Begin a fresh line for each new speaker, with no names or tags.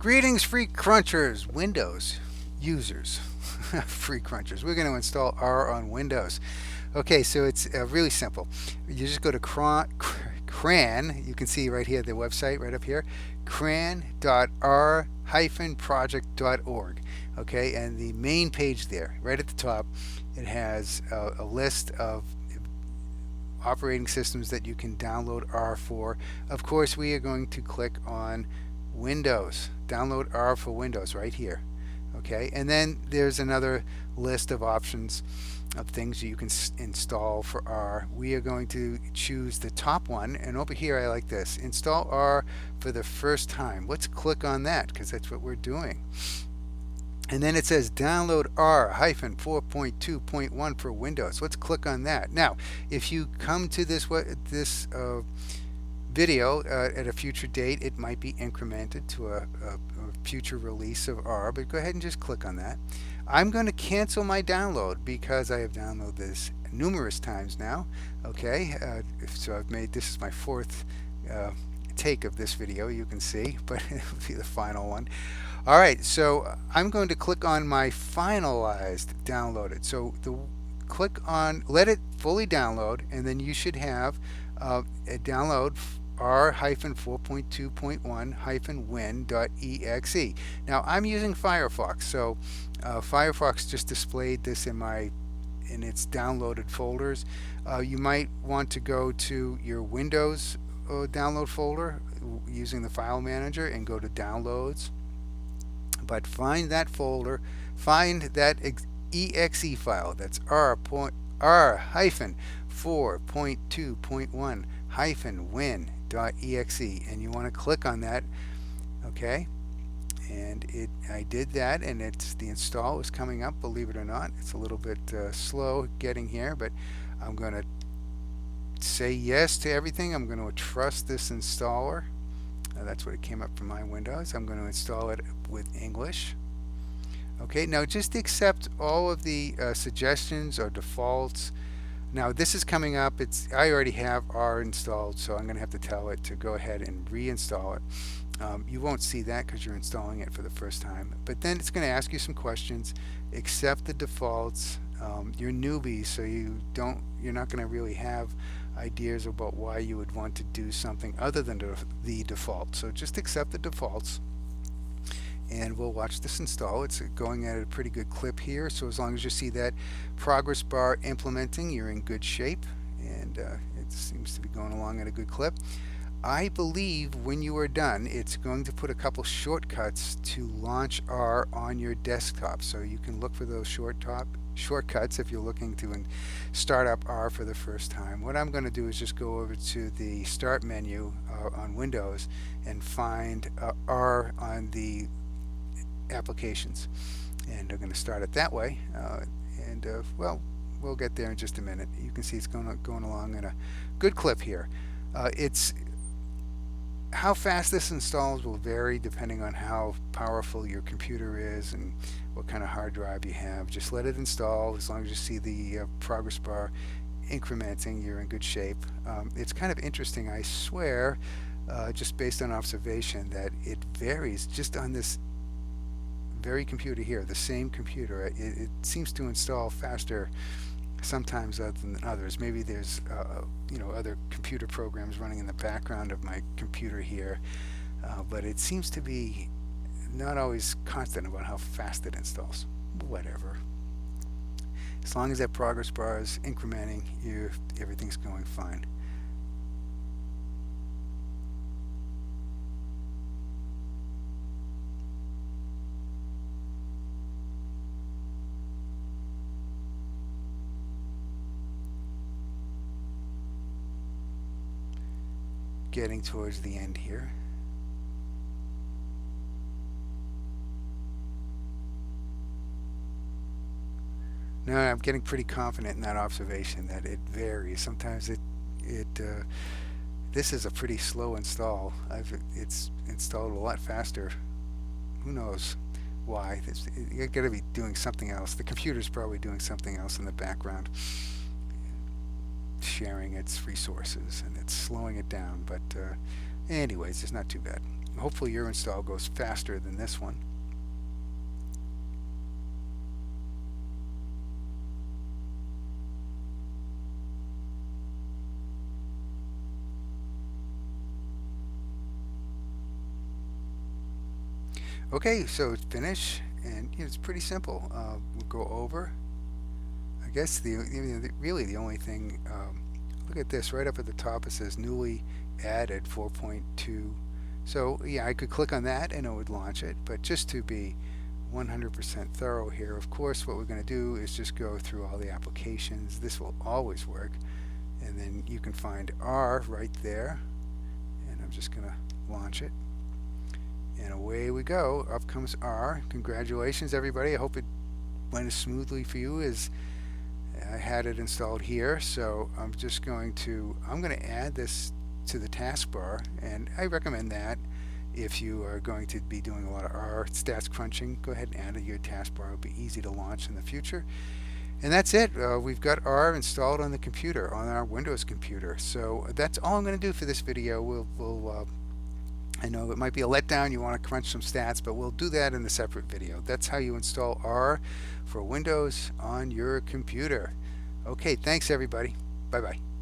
Greetings, free crunchers, Windows users, free crunchers. We're going to install R on Windows. Okay, so it's really simple. You just go to CRAN. You can see right here the website right up here, cran.r-project.org. Okay, and the main page there, right at the top, it has a list of operating systems that you can download R for. Of course, we are going to click on Windows. Download R for Windows right here. Okay, and then there's another list of options of things you can install for R. We are going to choose the top one, and over here I like this. Install R for the first time. Let's click on that because that's what we're doing. And then it says download R-4.2.1 for Windows. Let's click on that. Now, if you come to this video at a future date, it might be incremented to a future release of R, but go ahead and just click on that. I'm going to cancel my download because I have downloaded this numerous times now. Okay, so I've made, this is my fourth take of this video, you can see, but it'll be the final one. All right, so I'm going to click on my finalized downloaded. So click on let it fully download, and then you should have a download r-4.2.1-win.exe. Now I'm using Firefox, so Firefox just displayed this in its downloaded folders. You might want to go to your Windows download folder using the file manager and go to downloads. But find that folder, find that exe file. That's r-4.2.1-win.exe, and you want to click on that. Okay, and I did that, and the install is coming up. Believe it or not, it's a little bit slow getting here, but I'm going to say yes to everything. I'm going to trust this installer. That's what it came up from my Windows. I'm going to install it with English. Okay, now just accept all of the suggestions or defaults. Now this is coming up. I already have R installed, so I'm going to have to tell it to go ahead and reinstall it. You won't see that because you're installing it for the first time. But then it's going to ask you some questions. Accept the defaults. You're newbies, so you're not going to really have ideas about why you would want to do something other than the default. So just accept the defaults, and we'll watch this install. It's going at a pretty good clip here, so as long as you see that progress bar implementing, you're in good shape, and it seems to be going along at a good clip. I believe when you are done, it's going to put a couple shortcuts to launch R on your desktop, so you can look for those shortcuts if you're looking to start up R for the first time. What I'm going to do is just go over to the start menu on Windows and find R on the applications, and I'm going to start it that way, well, we'll get there in just a minute. You can see it's going along at a good clip here. How fast this installs will vary depending on how powerful your computer is and what kind of hard drive you have. Just let it install. As long as you see the progress bar incrementing, you're in good shape. It's kind of interesting, I swear, just based on observation, that it varies just on this very computer here, the same computer. It seems to install faster sometimes other than others. Maybe there's other computer programs running in the background of my computer here, but it seems to be not always constant about how fast it installs. Whatever. As long as that progress bar is incrementing, everything's going fine. Getting towards the end here. No, I'm getting pretty confident in that observation that it varies. Sometimes this is a pretty slow install. It's installed a lot faster. Who knows why? You're going to be doing something else. The computer's probably doing something else in the background, sharing its resources, and it's slowing it down. But anyways, it's not too bad. hopefully your install goes faster than this one. Okay, so it's finished, and it's pretty simple. We'll go over. I guess really the only thing. Look at this right up at the top. It says newly added 4.2. So yeah, I could click on that and it would launch it. But just to be 100% thorough here, of course, what we're going to do is just go through all the applications. This will always work, and then you can find R right there, and I'm just going to launch it. And away we go. Up comes R. Congratulations, everybody. I hope it went as smoothly for you as I had it installed here. So I'm going to add this to the taskbar, and I recommend that if you are going to be doing a lot of R stats crunching. Go ahead and add it to your taskbar. It'll be easy to launch in the future. And that's it. We've got R installed on the computer, on our Windows computer. So that's all I'm going to do for this video. I know it might be a letdown, you want to crunch some stats, but we'll do that in a separate video. That's how you install R for Windows on your computer. Okay, thanks everybody. Bye-bye.